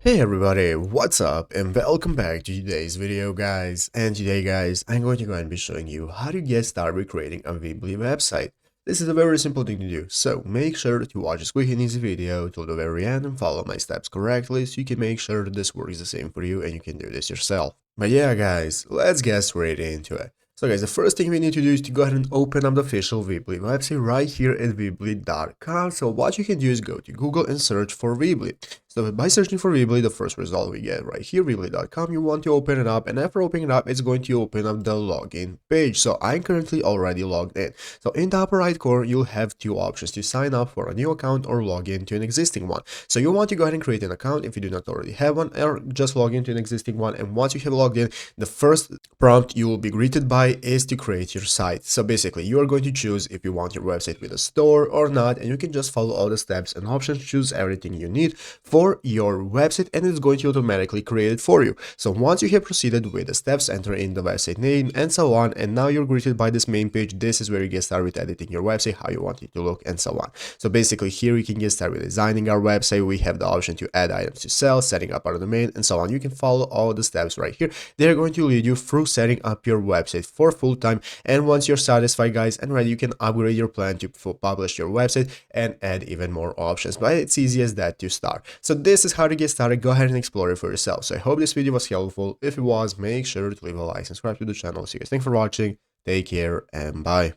Hey everybody, what's up and welcome back to today's video guys. And today guys, I'm going to go and be showing you how to get started with creating a Weebly website. This is a very simple thing to do, so make sure to watch this quick and easy video till the very end and follow my steps correctly so you can make sure that this works the same for you and you can do this yourself. But yeah guys, let's get straight into it. So guys, the first thing we need to do is to go ahead and open up the official Weebly website right here at weebly.com. So what you can do is go to Google and search for Weebly. So by searching for Weebly, the first result we get right here, weebly.com, you want to open it up, and after opening it up, it's going to open up the login page. So I'm currently already logged in. So in the upper right corner, you'll have two options to sign up for a new account or log into an existing one. So you want to go ahead and create an account if you do not already have one, or just log into an existing one. And once you have logged in, the first prompt you will be greeted by is to create your site. So basically, you are going to choose if you want your website with a store or not, and you can just follow all the steps and options, choose everything you need for your website, and it's going to automatically create it for you. So once you have proceeded with the steps, enter in the website name and so on, and now you're greeted by this main page. This is where you get started with editing your website, how you want it to look and so on. So basically here you can get started with designing our website. We have the option to add items to sell, setting up our domain and so on. You can follow all the steps right here. They're going to lead you through setting up your website for full time, and once you're satisfied guys and ready, you can upgrade your plan to publish your website and add even more options, but it's easy as that to start. So this is how to get started. Go ahead and explore it for yourself. So I hope this video was helpful. If it was, make sure to leave a like, subscribe to the channel. So guys, thanks for watching, take care and bye.